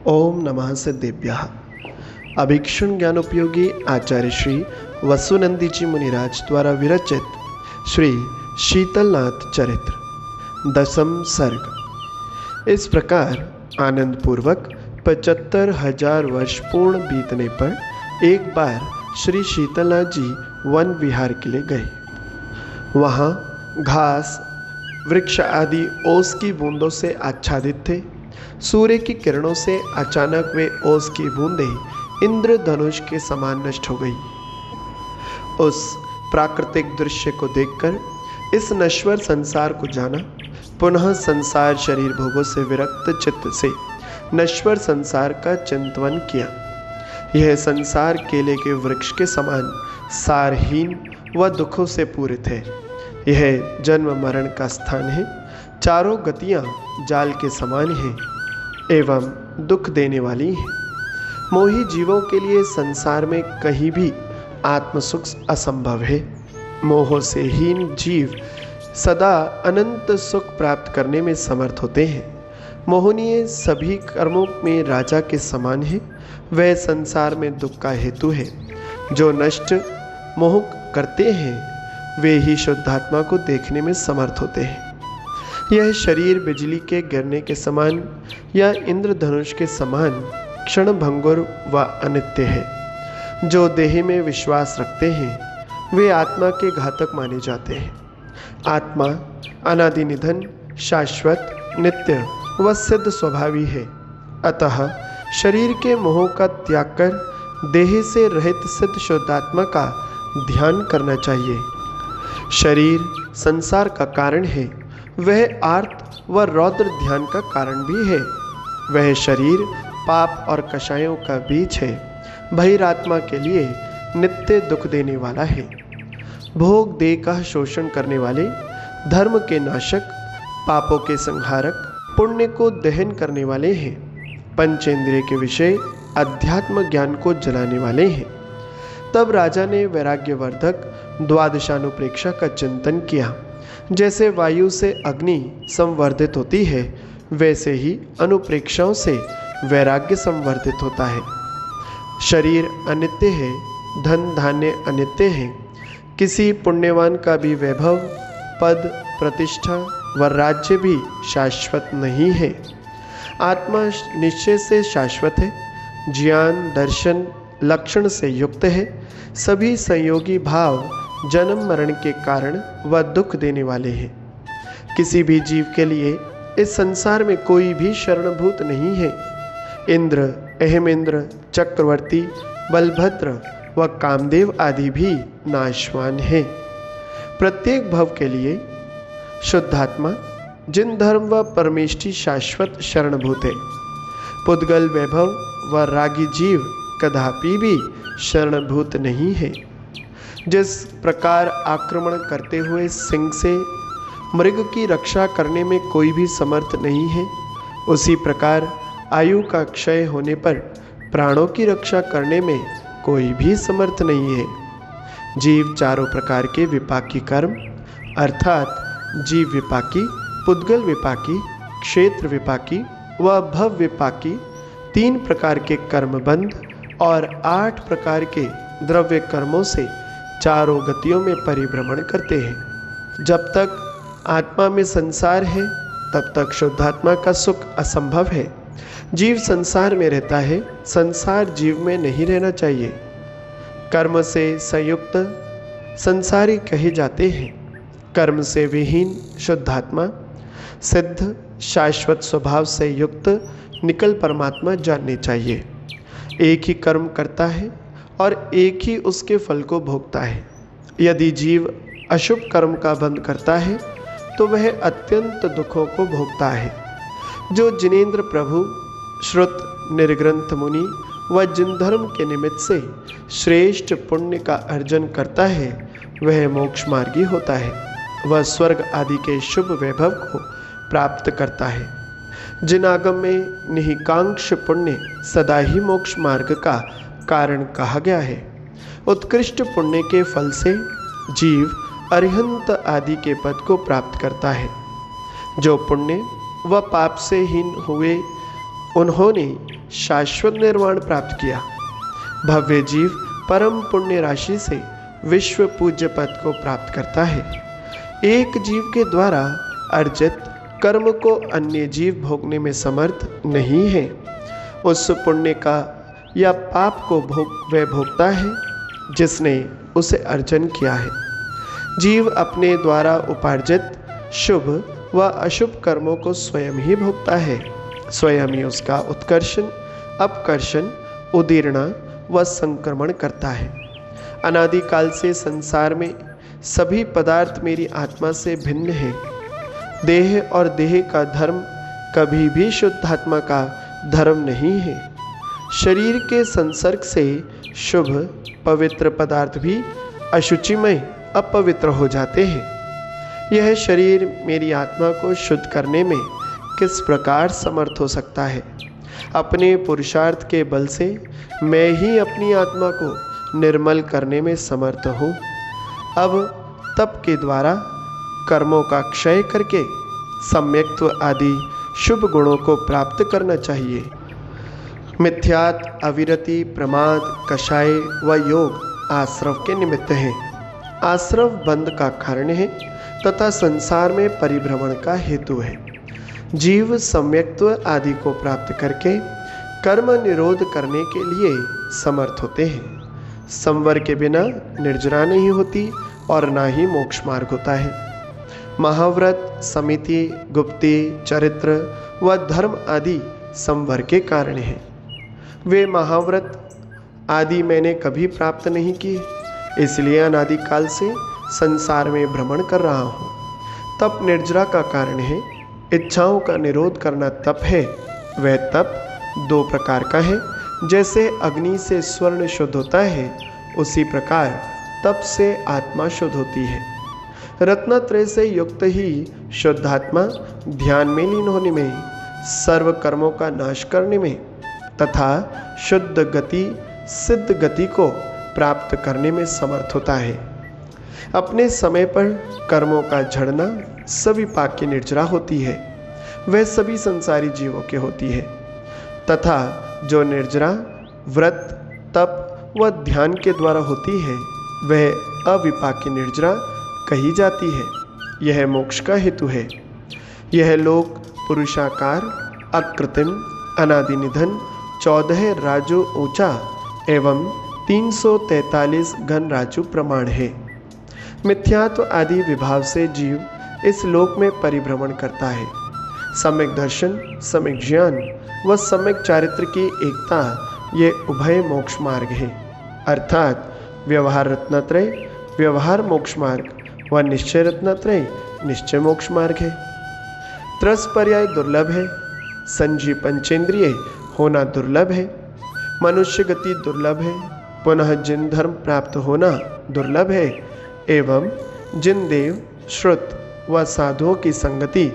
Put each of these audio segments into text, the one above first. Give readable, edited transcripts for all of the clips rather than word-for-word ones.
ओम नमः सिद्धेभ्यः। अभिक्षुण ज्ञानोपयोगी आचार्य श्री वसुनंदी जी मुनिराज द्वारा विरचित श्री शीतलनाथ चरित्र दसम सर्ग। इस प्रकार आनंद पूर्वक 75,000 वर्ष पूर्ण बीतने पर एक बार श्री शीतलनाथ जी वन विहार के लिए गए। वहाँ घास वृक्ष आदि ओस की बूंदों से आच्छादित थे। सूर्य की किरणों से अचानक वे ओस की बूंदें इंद्रधनुष के समान नष्ट हो गई। उस प्राकृतिक दृश्य को देखकर इस नश्वर संसार को जाना, पुनः संसार शरीर भोगों से विरक्त चित्त से नश्वर संसार का चिंतन किया। यह संसार केले के वृक्ष के समान सारहीन व दुखों से पूरित है। यह जन्म मरण का स्थान है। चारों गतियाँ जाल के समान हैं एवं दुख देने वाली हैं। मोही जीवों के लिए संसार में कहीं भी आत्मसुख असंभव है। मोह से हीन जीव सदा अनंत सुख प्राप्त करने में समर्थ होते हैं। मोहनीय सभी कर्मों में राजा के समान है। वह संसार में दुख का हेतु है। जो नष्ट मोह करते हैं वे ही शुद्धात्मा को देखने में समर्थ होते हैं। यह शरीर बिजली के गिरने के समान या इंद्रधनुष के समान क्षण भंगुर व अनित्य है। जो देह में विश्वास रखते हैं वे आत्मा के घातक माने जाते हैं। आत्मा अनादि निधन, शाश्वत, नित्य व सिद्ध स्वभावी है। अतः शरीर के मोह का त्याग कर देह से रहित सिद्ध शुद्धात्मा का ध्यान करना चाहिए। शरीर संसार का कारण है। वह आर्त व रौद्र ध्यान का कारण भी है। वह शरीर पाप और कषायों का बीज है। बहिरात्मा के लिए नित्य दुख देने वाला है। भोग देह का शोषण करने वाले, धर्म के नाशक, पापों के संहारक, पुण्य को दहन करने वाले हैं। पंचेंद्रिय के विषय अध्यात्म ज्ञान को जलाने वाले हैं। तब राजा ने वैराग्यवर्धक द्वादशानुप्रेक्षा का चिंतन किया। जैसे वायु से अग्नि संवर्धित होती है, वैसे ही अनुप्रेक्षाओं से वैराग्य संवर्धित होता है। शरीर अनित्य है, धन धान्य अनित्य है। किसी पुण्यवान का भी वैभव, पद, प्रतिष्ठा व राज्य भी शाश्वत नहीं है। आत्मा निश्चय से शाश्वत है। ज्ञान, दर्शन, लक्षण से युक्त है। सभी संयोगी भाव जन्म मरण के कारण व दुख देने वाले हैं। किसी भी जीव के लिए इस संसार में कोई भी शरणभूत नहीं है। इंद्र, अहेमेंद्र, चक्रवर्ती, बलभद्र व कामदेव आदि भी नाशवान हैं। प्रत्येक भव के लिए शुद्धात्मा जिन धर्म व परमेष्टि शाश्वत शरणभूत है। पुद्गल, वैभव व रागी जीव कदापि भी शरणभूत नहीं है। जिस प्रकार आक्रमण करते हुए सिंह से मृग की रक्षा करने में कोई भी समर्थ नहीं है, उसी प्रकार आयु का क्षय होने पर प्राणों की रक्षा करने में कोई भी समर्थ नहीं है। जीव चारों प्रकार के विपाकी कर्म अर्थात जीव विपाकी, पुद्गल विपाकी, क्षेत्र विपाकी व भव विपाकी 3 प्रकार के कर्मबंध और 8 प्रकार के द्रव्य कर्मों से चारों गतियों में परिभ्रमण करते हैं। जब तक आत्मा में संसार है तब तक शुद्धात्मा का सुख असंभव है। जीव संसार में रहता है, संसार जीव में नहीं रहना चाहिए। कर्म से संयुक्त संसारी कहे जाते हैं। कर्म से विहीन शुद्धात्मा सिद्ध शाश्वत स्वभाव से युक्त निकल परमात्मा जानने चाहिए। एक ही कर्म करता है और एक ही उसके फल को भोगता है। यदि जीव अशुभ कर्म का बंध करता है तो वह अत्यंत दुखों को भोगता है। जो जिनेंद्र प्रभु, श्रुत, निर्ग्रंथ मुनि व जिन धर्म के निमित्त से श्रेष्ठ पुण्य का अर्जन करता है वह मोक्ष मार्गी होता है। वह स्वर्ग आदि के शुभ वैभव को प्राप्त करता है। जिन आगम में निहिकांक्ष पुण्य सदा ही मोक्ष मार्ग का कारण कहा गया है, उत्कृष्ट पुण्य के फल से जीव अरिहंत आदि के पद को प्राप्त करता है। जो पुण्य व पाप से हीन हुए उन्होंने शाश्वत निर्वाण प्राप्त किया। भव्य जीव परम पुण्य राशि से विश्व पूज्य पद को प्राप्त करता है। एक जीव के द्वारा अर्जित कर्म को अन्य जीव भोगने में समर्थ नहीं है। उस पुण्य का या पाप को वह भोगता है जिसने उसे अर्जन किया है। जीव अपने द्वारा उपार्जित शुभ व अशुभ कर्मों को स्वयं ही भोगता है। स्वयं ही उसका उत्कर्षण, अपकर्षण, उदीर्णा व संक्रमण करता है। अनादिकाल से संसार में सभी पदार्थ मेरी आत्मा से भिन्न हैं। देह और देह का धर्म कभी भी शुद्ध आत्मा का धर्म नहीं है। शरीर के संसर्ग से शुभ पवित्र पदार्थ भी अशुचिमय अपवित्र हो जाते हैं। यह शरीर मेरी आत्मा को शुद्ध करने में किस प्रकार समर्थ हो सकता है? अपने पुरुषार्थ के बल से मैं ही अपनी आत्मा को निर्मल करने में समर्थ हूँ। अब तप के द्वारा कर्मों का क्षय करके सम्यक्त्व आदि शुभ गुणों को प्राप्त करना चाहिए। मिथ्यात, अविरति, प्रमाद, कषाय व योग आश्रव के निमित्त हैं। आश्रव बंध का कारण है तथा संसार में परिभ्रमण का हेतु है। जीव सम्यक्त्व आदि को प्राप्त करके कर्म निरोध करने के लिए समर्थ होते हैं। संवर के बिना निर्जरा नहीं होती और ना ही मोक्ष मार्ग होता है। महाव्रत, समिति, गुप्ति, चरित्र व धर्म आदि संवर के कारण हैं। वे महाव्रत आदि मैंने कभी प्राप्त नहीं किए, इसलिए अनादिकाल से संसार में भ्रमण कर रहा हूँ। तप निर्जरा का कारण है। इच्छाओं का निरोध करना तप है। वह तप दो प्रकार का है। जैसे अग्नि से स्वर्ण शुद्ध होता है, उसी प्रकार तप से आत्मा शुद्ध होती है। रत्नत्रय से युक्त ही शुद्धात्मा ध्यान में लीन होने में, सर्व कर्मों का नाश करने में तथा शुद्ध गति, सिद्ध गति को प्राप्त करने में समर्थ होता है। अपने समय पर कर्मों का झड़ना सभी पाक की निर्जरा होती है। वह सभी संसारी जीवों के होती है तथा जो निर्जरा व्रत, तप व ध्यान के द्वारा होती है वह अविपाकी निर्जरा कही जाती है। यह मोक्ष का हेतु है। यह लोक पुरुषाकार, अकृत्रिम, अनादि निधन, 14 राजो ऊंचा एवं 343 घन राजु प्रमाण है। मिथ्यात्व आदि विभाव से जीव इस लोक में परिभ्रमण करता है। सम्यक दर्शन, सम्यक ज्ञान व सम्यक चारित्र की एकता ये उभय मोक्ष मार्ग है। अर्थात व्यवहार रत्नत्रय व्यवहार मोक्ष मार्ग व निश्चय रत्नत्रय निश्चय मोक्ष मार्ग है। त्रस पर्याय दुर्लभ है। संजीव पंचेंद्रिय होना दुर्लभ है। मनुष्य गति दुर्लभ है। पुनः जिन धर्म प्राप्त होना दुर्लभ है एवं जिन देव, श्रुत व साधुओं की संगति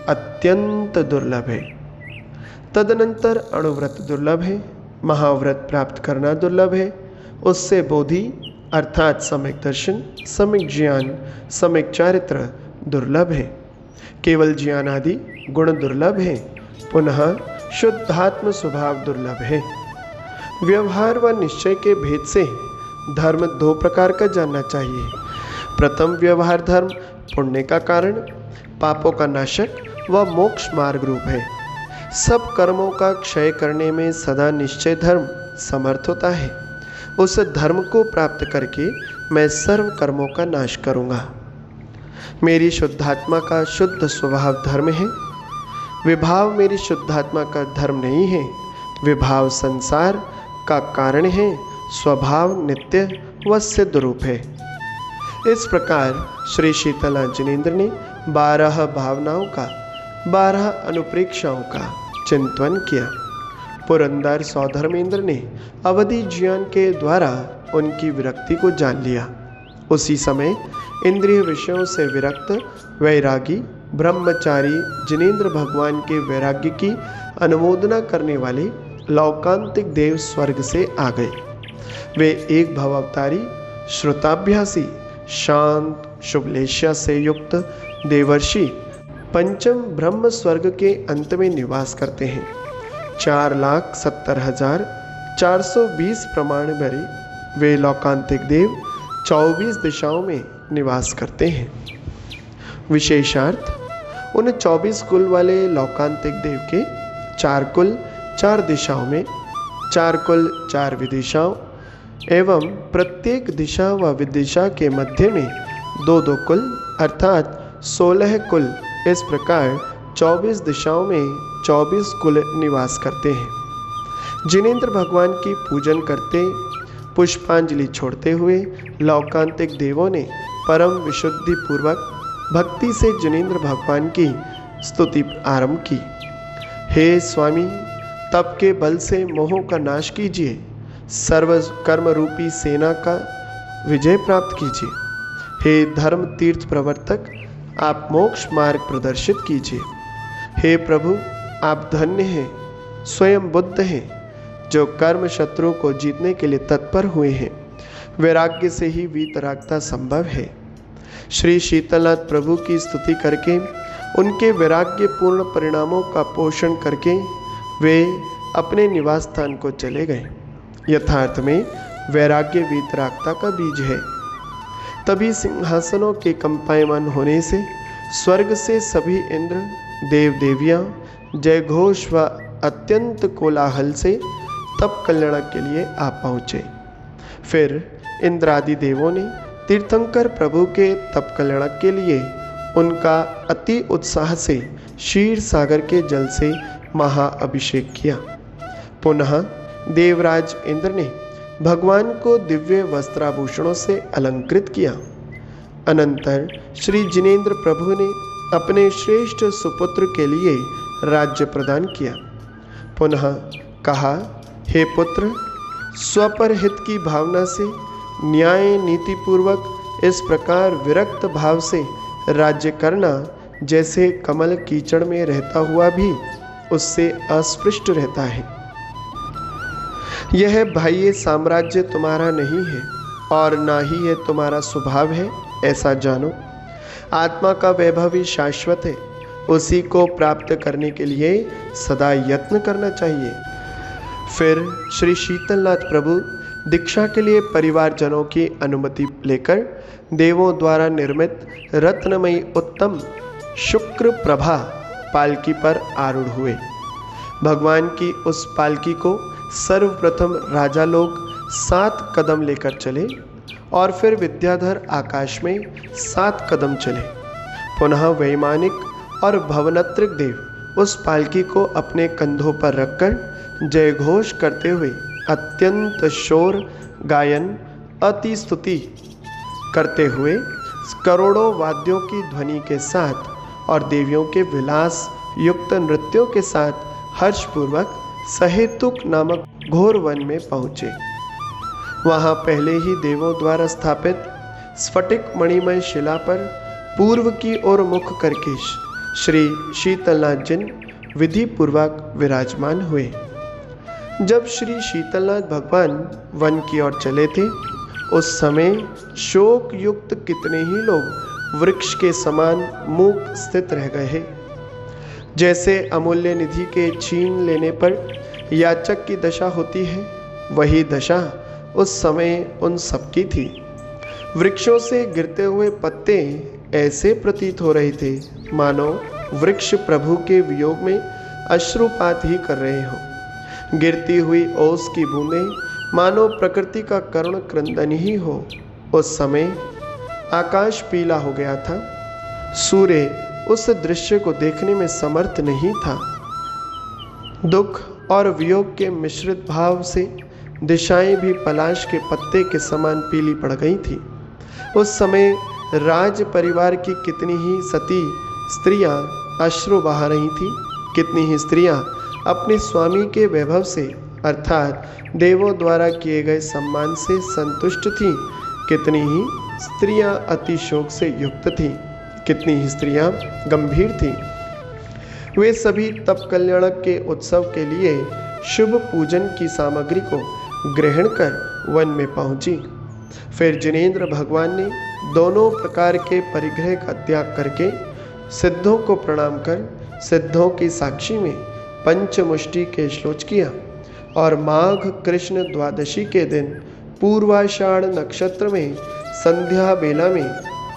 अत्यंत दुर्लभ है। तदनंतर अणुव्रत दुर्लभ है। महाव्रत प्राप्त करना दुर्लभ है। उससे बोधि अर्थात सम्यक दर्शन, सम्यक ज्ञान, सम्यक चारित्र दुर्लभ है। केवल ज्ञान आदि गुण दुर्लभ है। पुनः शुद्धात्म स्वभाव दुर्लभ है। व्यवहार व निश्चय के भेद से धर्म दो प्रकार का जानना चाहिए। प्रथम व्यवहार धर्म पुण्य का कारण, पापों का नाशक व मोक्ष मार्ग रूप है। सब कर्मों का क्षय करने में सदा निश्चय धर्म समर्थ होता है। उस धर्म को प्राप्त करके मैं सर्व कर्मों का नाश करूँगा। मेरी शुद्धात्मा का शुद्ध स्वभाव धर्म है। विभाव मेरी शुद्धात्मा का धर्म नहीं है। विभाव संसार का कारण है। स्वभाव नित्य व सिद्ध रूप है। इस प्रकार श्री शीतलनाथ जिनेन्द्र ने 12 भावनाओं का, 12 अनुप्रेक्षाओं का चिंतन किया। पुरंदर सौधर्मेंद्र ने अवधि ज्ञान के द्वारा उनकी विरक्ति को जान लिया। उसी समय इंद्रिय विषयों से विरक्त वैरागी ब्रह्मचारी जिनेन्द्र भगवान के वैराग्य की अनुमोदना करने वाले लौकांतिक देव स्वर्ग से आ गए। वे एक भवावतारी, श्रुताभ्यासी, शांत, शुभलेशा से युक्त देवर्षि पंचम ब्रह्म स्वर्ग के अंत में निवास करते हैं। 4,70,420 प्रमाण भरी वे लौकांतिक देव 24 दिशाओं में निवास करते हैं। विशेषार्थ, उन 24 कुल वाले लौकांतिक देव के 4 कुल 4 दिशाओं में, 4 कुल 4 विदिशाओं एवं प्रत्येक दिशा व विदिशा के मध्य में 2-2 कुल अर्थात 16 कुल, इस प्रकार 24 दिशाओं में 24 कुल निवास करते हैं। जिनेंद्र भगवान की पूजन करते, पुष्पांजलि छोड़ते हुए लौकांतिक देवों ने परम विशुद्धि पूर्वक भक्ति से जिनेंद्र भगवान की स्तुति आरंभ की। हे स्वामी, तप के बल से मोहों का नाश कीजिए, सर्व कर्म रूपी सेना का विजय प्राप्त कीजिए। हे धर्म तीर्थ प्रवर्तक, आप मोक्ष मार्ग प्रदर्शित कीजिए। हे प्रभु, आप धन्य हैं, स्वयं बुद्ध हैं, जो कर्म शत्रु को जीतने के लिए तत्पर हुए हैं। वैराग्य से ही वीतरागता संभव है। श्री शीतलनाथ प्रभु की स्तुति करके, उनके वैराग्य पूर्ण परिणामों का पोषण करके वे अपने निवास स्थान को चले गए। यथार्थ में वैराग्य वीतरागता का बीज है। तभी सिंहासनों के कंपायमान होने से स्वर्ग से सभी इंद्र, देव देवियाँ जय घोष व अत्यंत कोलाहल से तप कल्याण के लिए आ पहुँचे। फिर इंद्रादि देवों ने तीर्थंकर प्रभु के तप कल्याण के लिए उनका अति उत्साह से क्षीर सागर के जल से महाअभिषेक किया। पुनः देवराज इंद्र ने भगवान को दिव्य वस्त्राभूषणों से अलंकृत किया। अनंतर श्री जिनेंद्र प्रभु ने अपने श्रेष्ठ सुपुत्र के लिए राज्य प्रदान किया। पुनः कहा, हे पुत्र, स्वपर हित की भावना से न्याय नीति पूर्वक इस प्रकार विरक्त भाव से राज्य करना, जैसे कमल कीचड़ में रहता हुआ भी उससे अस्पृष्ट रहता है। यह बाह्य साम्राज्य तुम्हारा नहीं है और ना ही यह तुम्हारा स्वभाव है, ऐसा जानो। आत्मा का वैभव ही शाश्वत है, उसी को प्राप्त करने के लिए सदा यत्न करना चाहिए। फिर श्री शीतलनाथ प्रभु दीक्षा के लिए परिवारजनों की अनुमति लेकर देवों द्वारा निर्मित रत्नमयी उत्तम शुक्र प्रभा पालकी पर आरूढ़ हुए। भगवान की उस पालकी को सर्वप्रथम राजा लोग 7 कदम लेकर चले और फिर विद्याधर आकाश में 7 कदम चले। पुनः वैमानिक और भवनत्रिक देव उस पालकी को अपने कंधों पर रखकर जय घोष करते हुए अत्यंत शोर गायन अति स्तुति करते हुए करोड़ों वाद्यों की ध्वनि के साथ और देवियों के विलास युक्त नृत्यों के साथ हर्षपूर्वक सहेतुक नामक घोर वन में पहुँचे। वहाँ पहले ही देवों द्वारा स्थापित स्फटिक मणिमय शिला पर पूर्व की ओर मुख करके श्री शीतलनाथ जी विधि पूर्वक विराजमान हुए। जब श्री शीतलनाथ भगवान वन की ओर चले थे, उस समय शोक युक्त कितने ही लोग वृक्ष के समान मूक स्थित रह गए हैं। जैसे अमूल्य निधि के छीन लेने पर याचक की दशा होती है, वही दशा उस समय उन सबकी थी। वृक्षों से गिरते हुए पत्ते ऐसे प्रतीत हो रहे थे मानो वृक्ष प्रभु के वियोग में अश्रुपात ही कर रहे हों। गिरती हुई ओस की बूंदें मानो प्रकृति का करुण क्रंदन ही हो। उस समय आकाश पीला हो गया था। सूर्य उस दृश्य को देखने में समर्थ नहीं था। दुख और वियोग के मिश्रित भाव से दिशाएं भी पलाश के पत्ते के समान पीली पड़ गई थी। उस समय राज परिवार की कितनी ही सती स्त्रियां अश्रु बहा रही थीं। कितनी ही स्त्रियां अपने स्वामी के वैभव से अर्थात देवों द्वारा किए गए सम्मान से संतुष्ट थीं। कितनी ही स्त्रियां अति शोक से युक्त थीं। कितनी ही स्त्रियां गंभीर थीं। वे सभी तप कल्याणक के उत्सव के लिए शुभ पूजन की सामग्री को ग्रहण कर वन में पहुंची। फिर जिनेंद्र भगवान ने दोनों प्रकार के परिग्रह का त्याग करके सिद्धों को प्रणाम कर सिद्धों की साक्षी में पंचमुष्टि के शौच किया और माघ कृष्ण द्वादशी के दिन पूर्वाषाढ़ नक्षत्र में संध्या बेला में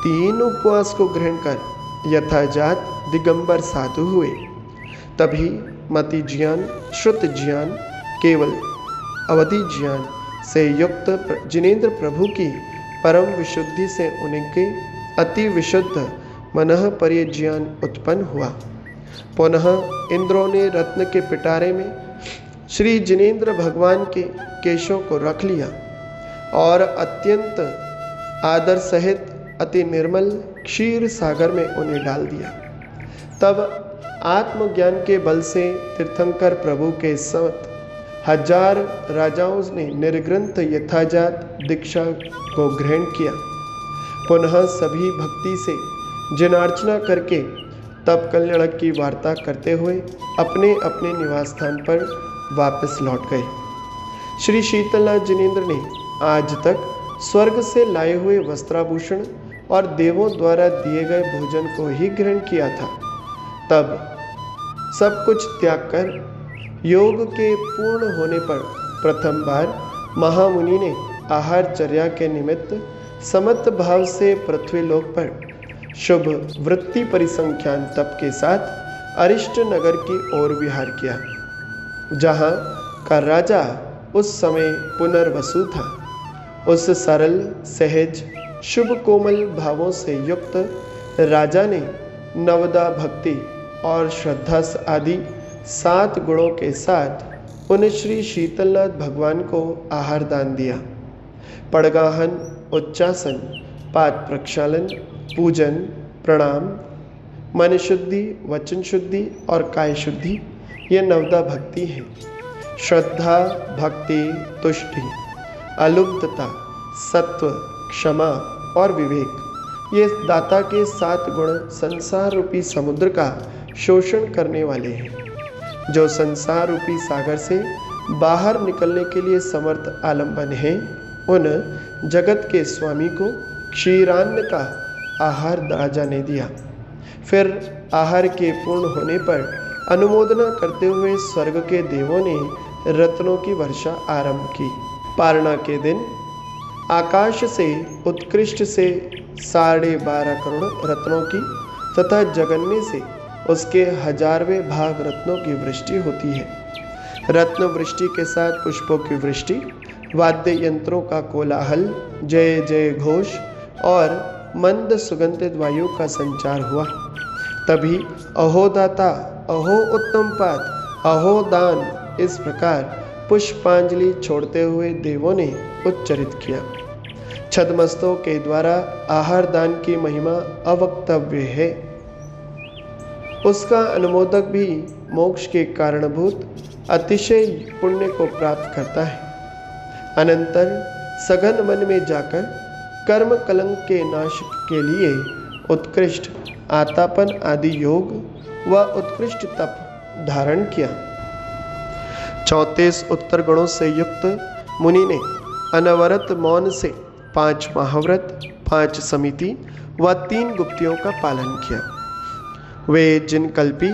3 उपवास को ग्रहण कर यथाजात दिगंबर साधु हुए। तभी मति ज्ञान, श्रुत ज्ञान, केवल अवधि ज्ञान से युक्त जिनेन्द्र प्रभु की परम विशुद्धि से उनके अति विशुद्ध मनः पर्य ज्ञान उत्पन्न हुआ। पुनः इंद्रों ने रत्न के पिटारे में श्री जिनेन्द्र भगवान के केशों को रख लिया और अत्यंत आदर सहित अति निर्मल क्षीर सागर में उन्हें डाल दिया। तब आत्मज्ञान के बल से तीर्थंकर प्रभु के सत 1000 राजाओं ने निर्ग्रंथ यथाजात दीक्षा को ग्रहण किया। पुनः सभी भक्ति से जनार्चना करके तब कल्याण की वार्ता करते हुए अपने अपने निवास स्थान पर वापस लौट गए। श्री शीतलनाथ जिनेन्द्र ने आज तक स्वर्ग से लाए हुए वस्त्राभूषण और देवों द्वारा दिए गए भोजन को ही ग्रहण किया था। तब सब कुछ त्याग कर योग के पूर्ण होने पर प्रथम बार महामुनि ने आहारचर्या के निमित्त समत्त भाव से पृथ्वीलोक पर शुभ वृत्ति परिसंख्यान तप के साथ अरिष्ट नगर की ओर विहार किया, जहाँ का राजा उस समय पुनर्वसु था। उस सरल सहज शुभ कोमल भावों से युक्त राजा ने नवदा भक्ति और श्रद्धा आदि 7 गुणों के साथ उन श्री शीतलनाथ भगवान को आहार दान दिया। पड़गाहन, उच्चासन, पाद प्रक्षालन, पूजन, प्रणाम, मन शुद्धि, वचन शुद्धि और काय शुद्धि ये नवदा भक्ति है। श्रद्धा, भक्ति, तुष्टि, अलुब्धता, सत्व, क्षमा और विवेक ये दाता के 7 गुण संसार रूपी समुद्र का शोषण करने वाले हैं। जो संसार रूपी सागर से बाहर निकलने के लिए समर्थ आलंबन है, उन जगत के स्वामी को क्षीरान्न का आहार राजा ने दिया। फिर आहार के पूर्ण होने पर अनुमोदना करते हुए स्वर्ग के देवों ने रत्नों की वर्षा आरंभ की। पारणा के दिन आकाश से उत्कृष्ट से 12.5 करोड़ रत्नों की तथा जगन्य से उसके 1000वें भाग रत्नों की वृष्टि होती है। रत्न वृष्टि के साथ पुष्पों की वृष्टि, वाद्य यंत्रों का कोलाहल, जय जय घोष और मंद सुगंधित वायु का संचार हुआ। तभी अहो दाता, अहो उत्तम पाद, अहो दान इस प्रकार पुष्पांजलि छोड़ते हुए देवों ने उच्चरित किया। छद्मस्तों के द्वारा आहार दान की महिमा अवक्तव्य है। उसका अनुमोदक भी मोक्ष के कारणभूत अतिशय पुण्य को प्राप्त करता है। अनंतर सघन मन में जाकर कर्म कलंक के नाश के लिए उत्कृष्ट आतापन आदि योग व उत्कृष्ट तप धारण किया। 34 उत्तर गुणों से युक्त मुनि ने अनवरत मौन से 5 महाव्रत, 5 समिति व 3 गुप्तियों का पालन किया। वे जिन कल्पी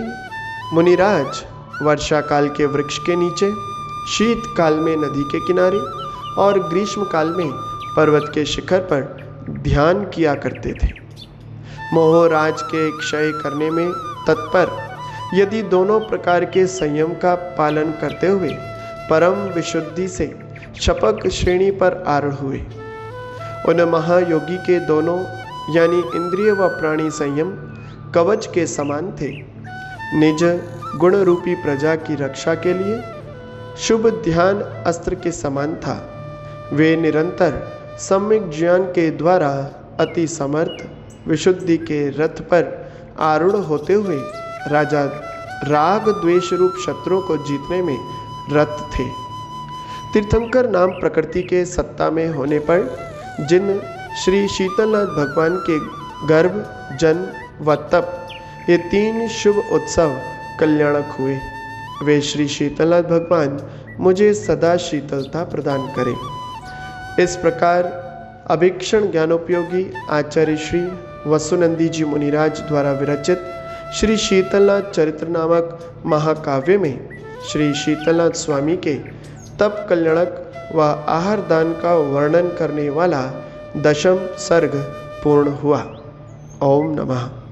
मुनिराज वर्षा काल के वृक्ष के नीचे, शीत काल में नदी के किनारे और ग्रीष्म काल में पर्वत के शिखर पर ध्यान किया करते थे। मोहराज के क्षय करने में तत्पर यदि दोनों प्रकार के संयम का पालन करते हुए परम विशुद्धि से शपक श्रेणी पर आरूढ़ हुए। उन महायोगी के दोनों यानी इंद्रिय व प्राणी संयम कवच के समान थे। निज गुण रूपी प्रजा की रक्षा के लिए शुभ ध्यान अस्त्र के समान था। वे निरंतर सम्यक ज्ञान के द्वारा अति समर्थ विशुद्धि के रथ पर आरूढ़ होते हुए राजा राग द्वेष रूप शत्रुओं को जीतने में रत थे। तीर्थंकर नाम प्रकृति के सत्ता में होने पर जिन श्री शीतलनाथ भगवान के गर्भ, जन्म व तप ये 3 शुभ उत्सव कल्याणक हुए, वे श्री शीतलनाथ भगवान मुझे सदा शीतलता प्रदान करें। इस प्रकार अभीक्षण ज्ञानोपयोगी आचार्य श्री वसुनंदी जी मुनिराज द्वारा विरचित श्री शीतलनाथ चरित्र नामक महाकाव्य में श्री शीतलनाथ स्वामी के तप कल्याणक व आहार दान का वर्णन करने वाला दशम सर्ग पूर्ण हुआ। ओम नमः।